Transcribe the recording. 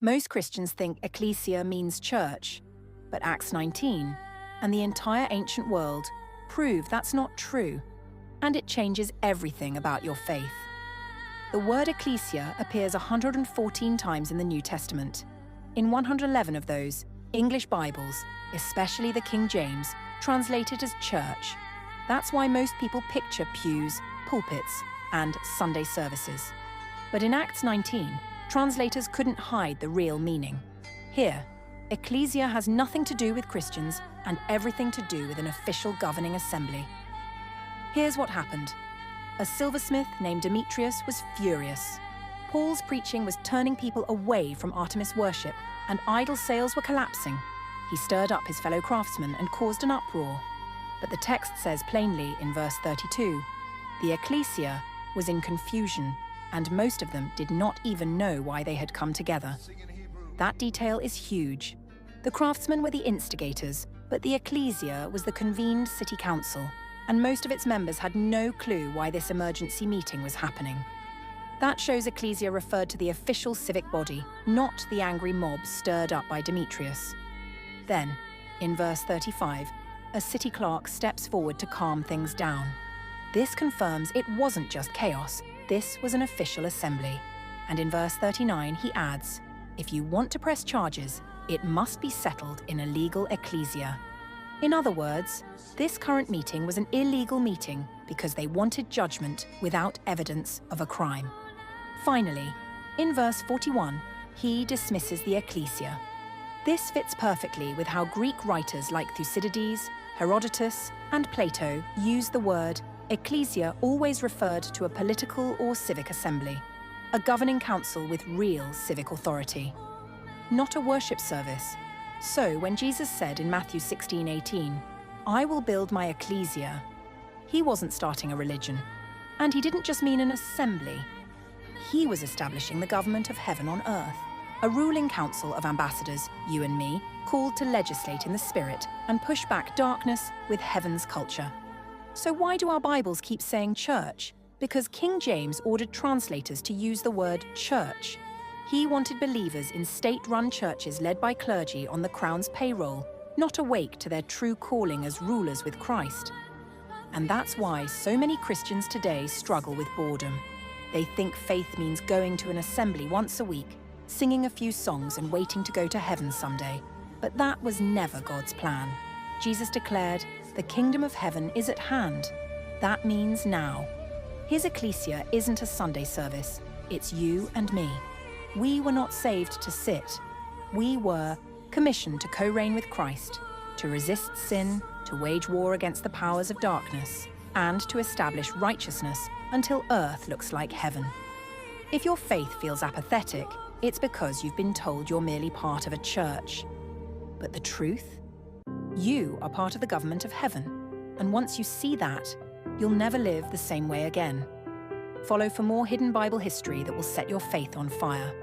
Most Christians think Ekklesia means church, but Acts 19 and the entire ancient world prove that's not true, and it changes everything about your faith. The word Ekklesia appears 114 times in the New Testament. In 111 of those, English Bibles, especially the King James, translate it as church. That's why most people picture pews, pulpits, and Sunday services. But in Acts 19, translators couldn't hide the real meaning. Here, Ekklesia has nothing to do with Christians and everything to do with an official governing assembly. Here's what happened. A silversmith named Demetrius was furious. Paul's preaching was turning people away from Artemis worship, and idol sales were collapsing. He stirred up his fellow craftsmen and caused an uproar. But the text says plainly in verse 32, the Ekklesia was in confusion, and most of them did not even know why they had come together. That detail is huge. The craftsmen were the instigators, but the Ekklesia was the convened city council, and most of its members had no clue why this emergency meeting was happening. That shows Ekklesia referred to the official civic body, not the angry mob stirred up by Demetrius. Then, in verse 35, a city clerk steps forward to calm things down. This confirms it wasn't just chaos, this was an official assembly. And in verse 39 he adds, if you want to press charges, it must be settled in a legal Ekklesia. In other words, this current meeting was an illegal meeting because they wanted judgment without evidence of a crime. Finally, in verse 41, he dismisses the Ekklesia. This fits perfectly with how Greek writers like Thucydides, Herodotus, and Plato used the word. Ekklesia always referred to a political or civic assembly, a governing council with real civic authority, not a worship service. So when Jesus said in Matthew 16:18, I will build my Ekklesia, he wasn't starting a religion. And he didn't just mean an assembly. He was establishing the government of heaven on earth, a ruling council of ambassadors, you and me, called to legislate in the Spirit and push back darkness with heaven's culture. So why do our Bibles keep saying church? Because King James ordered translators to use the word church. He wanted believers in state-run churches led by clergy on the Crown's payroll, not awake to their true calling as rulers with Christ. And that's why so many Christians today struggle with boredom. They think faith means going to an assembly once a week, singing a few songs and waiting to go to heaven someday. But that was never God's plan. Jesus declared, the kingdom of heaven is at hand. That means now. His Ekklesia isn't a Sunday service, it's you and me. We were not saved to sit. We were commissioned to co-reign with Christ, to resist sin, to wage war against the powers of darkness, and to establish righteousness until earth looks like heaven. If your faith feels apathetic, it's because you've been told you're merely part of a church. But the truth? You are part of the government of heaven, and once you see that, you'll never live the same way again. Follow for more hidden Bible history that will set your faith on fire.